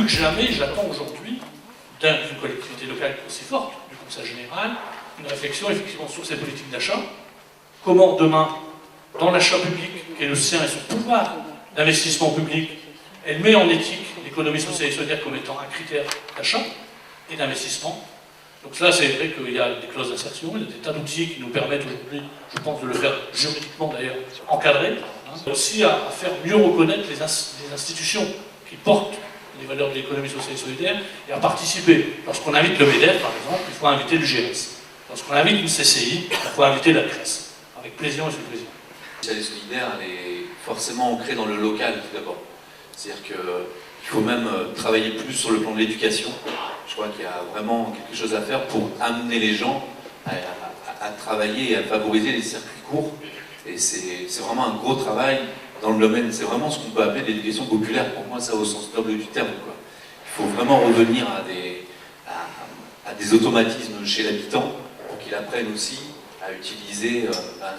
que jamais, j'attends aujourd'hui d'une collectivité locale aussi forte, du Conseil général, une réflexion effectivement sur ces politiques d'achat. Comment demain, dans l'achat public, qui est le sien et son pouvoir d'investissement public, elle met en éthique l'économie sociale et solidaire comme étant un critère d'achat et d'investissement. Donc là, c'est vrai qu'il y a des clauses d'insertion, il y a des tas d'outils qui nous permettent aujourd'hui, je pense, de le faire juridiquement d'ailleurs, encadré, aussi à faire mieux reconnaître les institutions qui portent les valeurs de l'économie sociale et solidaire et à participer. Lorsqu'on invite le MEDEF, par exemple, il faut inviter le GS. Lorsqu'on invite une CCI, il faut inviter la CRES. Avec plaisir, monsieur le Président. La sociale et solidaire, elle est forcément ancrée dans le local, tout d'abord. C'est-à-dire qu'il faut même travailler plus sur le plan de l'éducation. Je crois qu'il y a vraiment quelque chose à faire pour amener les gens à travailler et à favoriser les circuits courts. Et c'est vraiment un gros travail dans le domaine, c'est vraiment ce qu'on peut appeler l'éducation populaire, pour moi ça au sens noble du terme, quoi. Il faut vraiment revenir à des automatismes chez l'habitant pour qu'il apprenne aussi à utiliser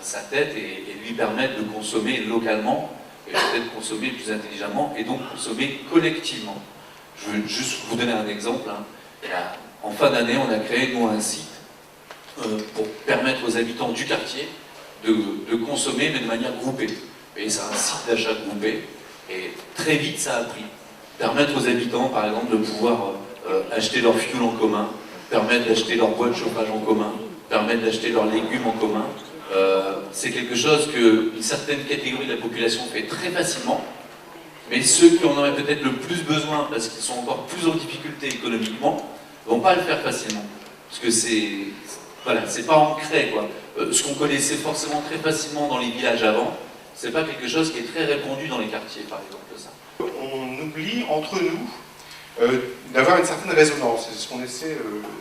sa tête et lui permettre de consommer localement et peut-être consommer plus intelligemment et donc consommer collectivement. Je veux juste vous donner un exemple. En fin d'année, on a créé nous un site pour permettre aux habitants du quartier de consommer mais de manière groupée. Et c'est un site d'achat groupé, et très vite ça a pris. Permettre aux habitants, par exemple, de pouvoir acheter leur fuel en commun, permettre d'acheter leur boîte de chauffage en commun, permettre d'acheter leurs légumes en commun. C'est quelque chose qu'une certaine catégorie de la population fait très facilement, mais ceux qui en auraient peut-être le plus besoin, parce qu'ils sont encore plus en difficulté économiquement, ne vont pas le faire facilement. Parce que c'est pas ancré, quoi. Ce qu'on connaissait forcément très facilement dans les villages avant, c'est pas quelque chose qui est très répandu dans les quartiers, par exemple, ça. On oublie, entre nous, d'avoir une certaine résonance. C'est ce qu'on essaie,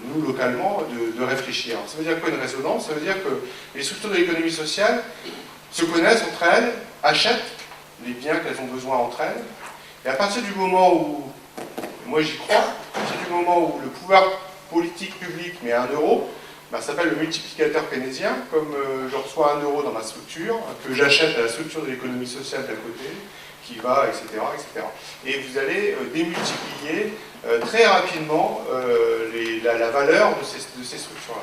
nous, localement, de réfléchir. Ça veut dire quoi une résonance? Ça veut dire que les structures de l'économie sociale se connaissent entre elles, achètent les biens qu'elles ont besoin entre elles, et à partir du moment où, moi j'y crois, à partir du moment où le pouvoir politique public met 1 euro, ça s'appelle le multiplicateur keynésien, comme je reçois 1 euro dans ma structure, que j'achète à la structure de l'économie sociale d'à côté, qui va, etc., etc. Et vous allez démultiplier très rapidement la valeur de ces structures-là.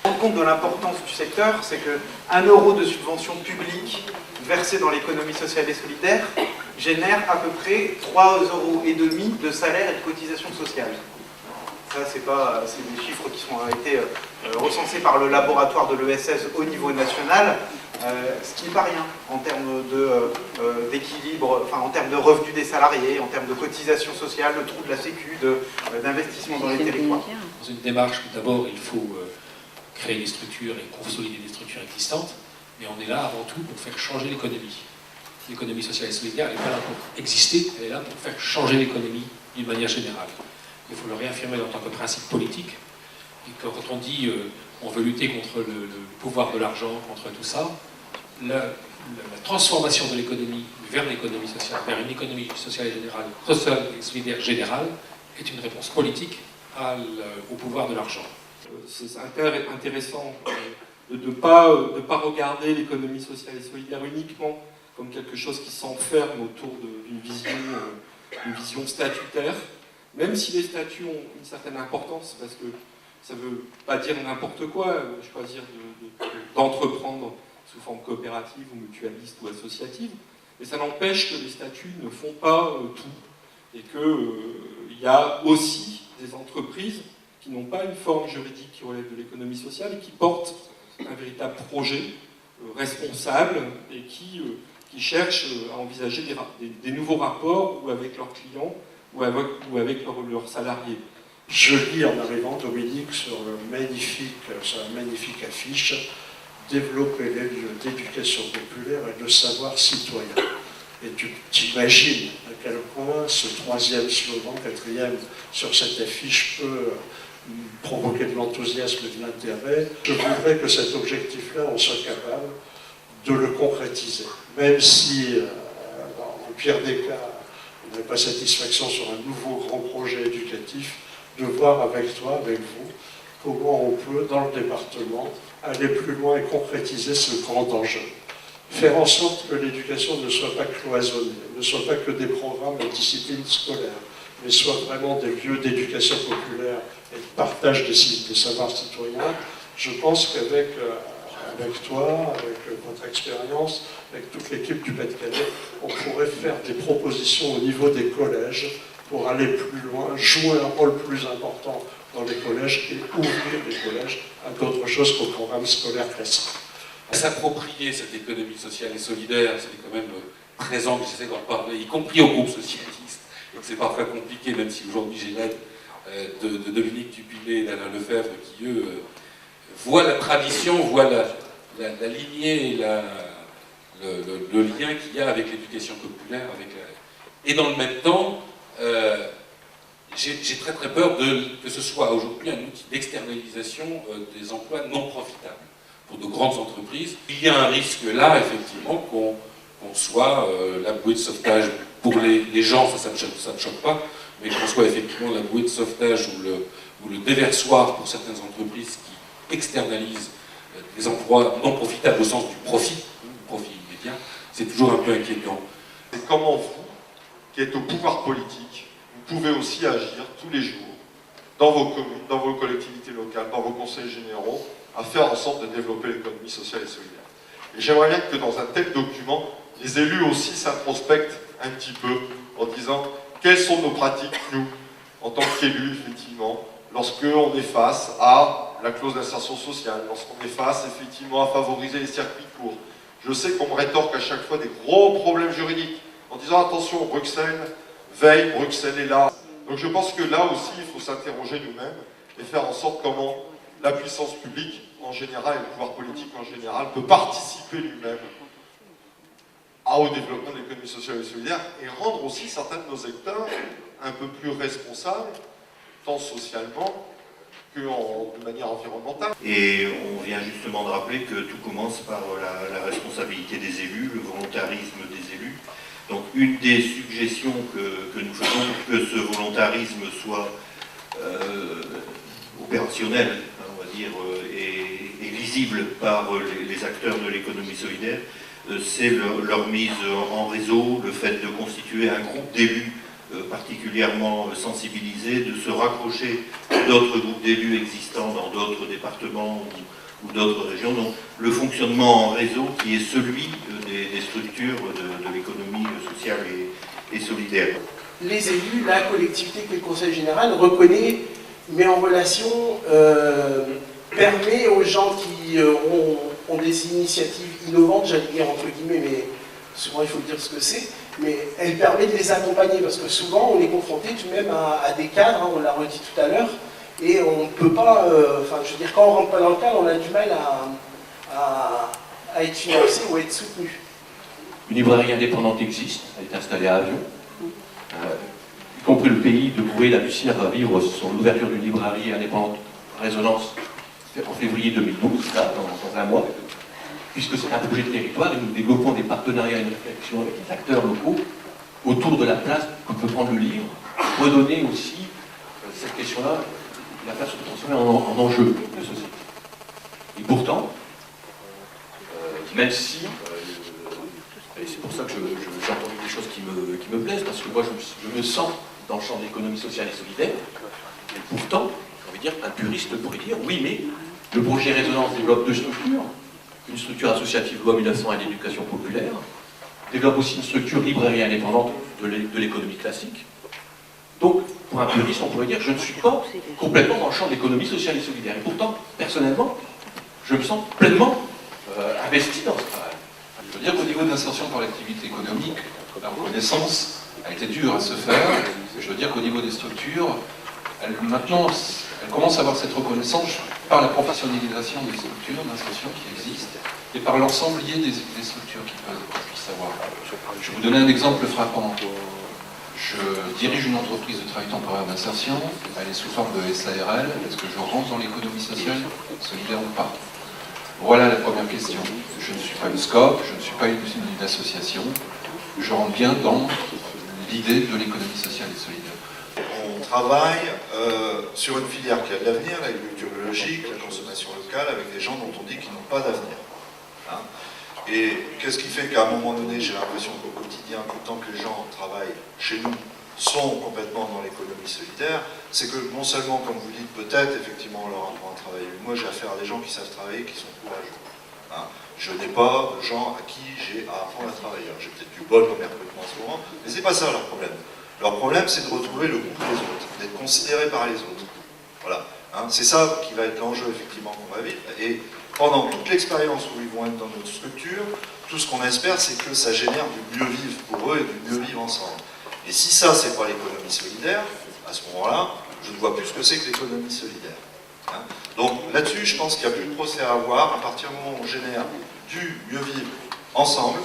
Rendre compte de l'importance du secteur, c'est que 1 euro de subvention publique versée dans l'économie sociale et solidaire génère à peu près 3,5 euros de salaire et de cotisation sociale. Ça, c'est des chiffres qui ont été recensés par le laboratoire de l'ESS au niveau national, ce qui n'est pas rien en termes d'équilibre, en termes de revenus des salariés, en termes de cotisation sociale, le trou de la sécu, d'investissement dans les territoires. Dans une démarche où d'abord il faut créer des structures et consolider des structures existantes, mais on est là avant tout pour faire changer l'économie. L'économie sociale et solidaire, elle n'est pas là pour exister, elle est là pour faire changer l'économie d'une manière générale. Il faut le réaffirmer en tant que principe politique. Et quand on dit on veut lutter contre le pouvoir de l'argent, contre tout ça, la transformation de l'économie vers l'économie sociale, vers une économie sociale et solidaire générale, est une réponse politique au pouvoir de l'argent. C'est intéressant de ne pas regarder l'économie sociale et solidaire uniquement comme quelque chose qui s'enferme autour d'une vision statutaire, même si les statuts ont une certaine importance, parce que ça ne veut pas dire n'importe quoi, choisir d'entreprendre sous forme coopérative ou mutualiste ou associative, mais ça n'empêche que les statuts ne font pas tout, et qu'il y a aussi des entreprises qui n'ont pas une forme juridique qui relève de l'économie sociale et qui portent un véritable projet responsable et qui cherchent à envisager des nouveaux rapports ou avec leurs clients ou avec leurs salariés. Je lis en arrivant, Dominique, sur la magnifique affiche « Développer les lieux d'éducation populaire et le savoir citoyen ». Et tu t'imagines à quel point ce 3e slogan, 4e, sur cette affiche peut provoquer de l'enthousiasme et de l'intérêt. Je voudrais que cet objectif-là, on soit capable de le concrétiser. Même si, dans le pire des cas, on n'a pas satisfaction sur un nouveau grand projet éducatif, de voir avec toi, avec vous, comment on peut, dans le département, aller plus loin et concrétiser ce grand enjeu. Faire en sorte que l'éducation ne soit pas cloisonnée, ne soit pas que des programmes et disciplines scolaires, mais soient vraiment des lieux d'éducation populaire et de partage des savoirs citoyens, je pense qu'avec avec toi, avec votre expérience, avec toute l'équipe du Pas-de-Calais, on pourrait faire des propositions au niveau des collèges pour aller plus loin, jouer un rôle plus important dans les collèges et ouvrir les collèges à d'autres choses qu'au programme scolaire classique. S'approprier cette économie sociale et solidaire, c'est quand même présent que j'essaie d'en parler, y compris au groupe socialiste. Donc c'est parfois compliqué, même si aujourd'hui j'ai l'aide de Dominique Dupinet et d'Alain Lefebvre qui, eux, voient la tradition, voient la lignée et le lien qu'il y a avec l'éducation populaire. Et dans le même temps, j'ai très très peur que ce soit aujourd'hui un outil d'externalisation des emplois non profitables pour de grandes entreprises. Il y a un risque là, effectivement, qu'on soit la bouée de sauvetage pour les gens, ça ne choque pas, mais qu'on soit effectivement la bouée de sauvetage ou le déversoir pour certaines entreprises qui externalisent des emplois non profitables au sens du profit immédiat, c'est toujours un peu inquiétant. C'est comment vous, qui êtes au pouvoir politique, vous pouvez aussi agir tous les jours dans vos communes, dans vos collectivités locales, dans vos conseils généraux, à faire en sorte de développer l'économie sociale et solidaire. Et j'aimerais bien que dans un tel document, les élus aussi s'introspectent un petit peu en disant quelles sont nos pratiques, nous, en tant qu'élus, effectivement, lorsqu'on est face à la clause d'insertion sociale, lorsqu'on est face, effectivement, à favoriser les circuits courts. Je sais qu'on me rétorque à chaque fois des gros problèmes juridiques, en disant attention, Bruxelles veille, Bruxelles est là. Donc je pense que là aussi, il faut s'interroger nous-mêmes et faire en sorte comment la puissance publique en général et le pouvoir politique en général peut participer lui-même au développement de l'économie sociale et solidaire et rendre aussi certains de nos acteurs un peu plus responsables, tant socialement que de manière environnementale. Et on vient justement de rappeler que tout commence par la responsabilité des élus, le volontarisme des élus. Donc une des suggestions que nous faisons pour que ce volontarisme soit opérationnel, on va dire, et lisible par les acteurs de l'économie solidaire, c'est leur mise en réseau, le fait de constituer un groupe d'élus particulièrement sensibilisés, de se raccrocher à d'autres groupes d'élus existants dans d'autres départements ou d'autres régions. Donc le fonctionnement en réseau qui est celui des structures de l'économie sociale et solidaire. Les élus, la collectivité que le Conseil général reconnaît, met en relation, permet aux gens qui ont des initiatives innovantes, j'allais dire entre guillemets, mais souvent il faut dire ce que c'est, mais elle permet de les accompagner, parce que souvent on est confronté tout de même à des cadres, hein, on l'a redit tout à l'heure, et on ne peut pas, je veux dire, quand on ne rentre pas dans le cadre, on a du mal à être financé ou à être soutenu. Une librairie indépendante existe, elle est installée à Avion, y compris le pays de Boué, la Bussière va vivre sur l'ouverture d'une librairie indépendante Résonance en février 2012, là, dans un mois, puisque c'est un projet de territoire et nous développons des partenariats et une réflexion avec les acteurs locaux autour de la place que peut prendre le livre, redonner aussi cette question-là, la place de transformer en enjeu de société. Et pourtant, même si, et c'est pour ça que j'ai entendu des choses qui me plaisent, parce que moi je me sens dans le champ de l'économie sociale et solidaire, et pourtant, j'ai envie de dire, un puriste pourrait dire, oui, mais le projet Résonance développe deux structures, une structure associative loi 1901 et l'éducation populaire, développe aussi une structure librairie indépendante de l'économie classique. Donc, pour un puriste, on pourrait dire que je ne suis pas complètement dans le champ de l'économie sociale et solidaire. Et pourtant, personnellement, je me sens pleinement investi dans ce travail. Je veux dire qu'au niveau de l'insertion par l'activité économique, la reconnaissance a été dure à se faire. Je veux dire qu'au niveau des structures, maintenant, elle commence à avoir cette reconnaissance par la professionnalisation des structures d'insertion qui existent et par l'ensemble lié des structures qui puissent avoir. Je vais vous donner un exemple frappant. Je dirige une entreprise de travail temporaire d'insertion, elle est sous forme de SARL, est-ce que je rentre dans l'économie sociale, solidaire ou pas? Voilà la première question. Je ne suis pas une SCOP, je ne suis pas une association, je rentre bien dans l'idée de l'économie sociale et solidaire. On travaille sur une filière qui a de l'avenir, l'agriculture biologique, la consommation locale, avec des gens dont on dit qu'ils n'ont pas d'avenir. Hein. Et qu'est-ce qui fait qu'à un moment donné, j'ai l'impression qu'au quotidien, autant que les gens travaillent chez nous, sont complètement dans l'économie solidaire, c'est que non seulement, comme vous dites, peut-être effectivement on leur apprend à travailler, mais moi j'ai affaire à des gens qui savent travailler, qui sont courageux. Hein. Je n'ai pas de gens à qui j'ai à apprendre à travailler. J'ai peut-être du bol comme recrutement en ce moment, mais c'est pas ça leur problème. Leur problème, c'est de retrouver le goût des autres, d'être considéré par les autres. Voilà. Hein. C'est ça qui va être l'enjeu effectivement qu'on va vivre. Et pendant toute l'expérience où ils vont être dans notre structure, tout ce qu'on espère, c'est que ça génère du mieux vivre pour eux et du mieux vivre ensemble. Et si ça, c'est pas l'économie solidaire, à ce moment-là, je ne vois plus ce que c'est que l'économie solidaire. Hein. Donc là-dessus, je pense qu'il n'y a plus de procès à avoir. À partir du moment où on génère du mieux vivre ensemble,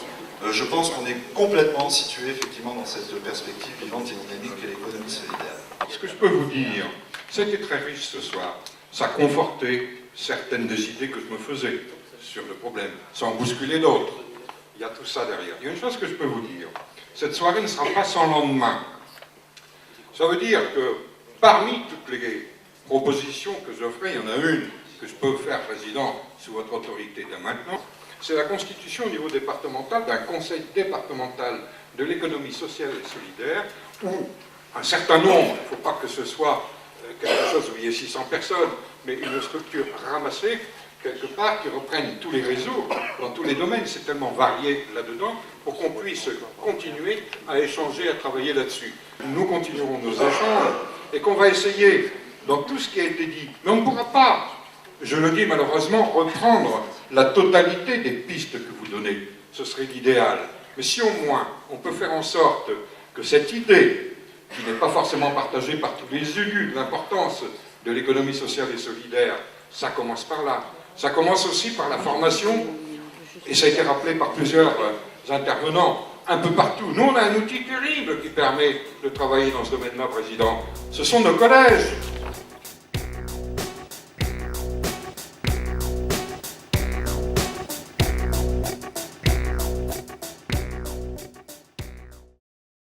je pense qu'on est complètement situé effectivement dans cette perspective vivante et dynamique qu'est l'économie solidaire. Ce que je peux vous dire, c'était très riche ce soir. Ça confortait certaines des idées que je me faisais sur le problème, sans bousculer d'autres. Il y a tout ça derrière. Il y a une chose que je peux vous dire. Cette soirée ne sera pas sans lendemain. Ça veut dire que parmi toutes les propositions que je ferai, il y en a une que je peux faire président sous votre autorité dès maintenant, c'est la constitution au niveau départemental d'un conseil départemental de l'économie sociale et solidaire où un certain nombre, il ne faut pas que ce soit quelque chose où il y ait 600 personnes, mais une structure ramassée, quelque part, qui reprenne tous les réseaux, dans tous les domaines, c'est tellement varié là-dedans, pour qu'on puisse continuer à échanger, à travailler là-dessus. Nous continuerons nos échanges, et qu'on va essayer, dans tout ce qui a été dit, mais on ne pourra pas, je le dis malheureusement, reprendre la totalité des pistes que vous donnez. Ce serait l'idéal. Mais si au moins, on peut faire en sorte que cette idée, qui n'est pas forcément partagée par tous les élus de l'importance de l'économie sociale et solidaire, ça commence par là. Ça commence aussi par la formation, et ça a été rappelé par plusieurs intervenants, un peu partout. Nous, on a un outil terrible qui permet de travailler dans ce domaine-là, Président. Ce sont nos collèges.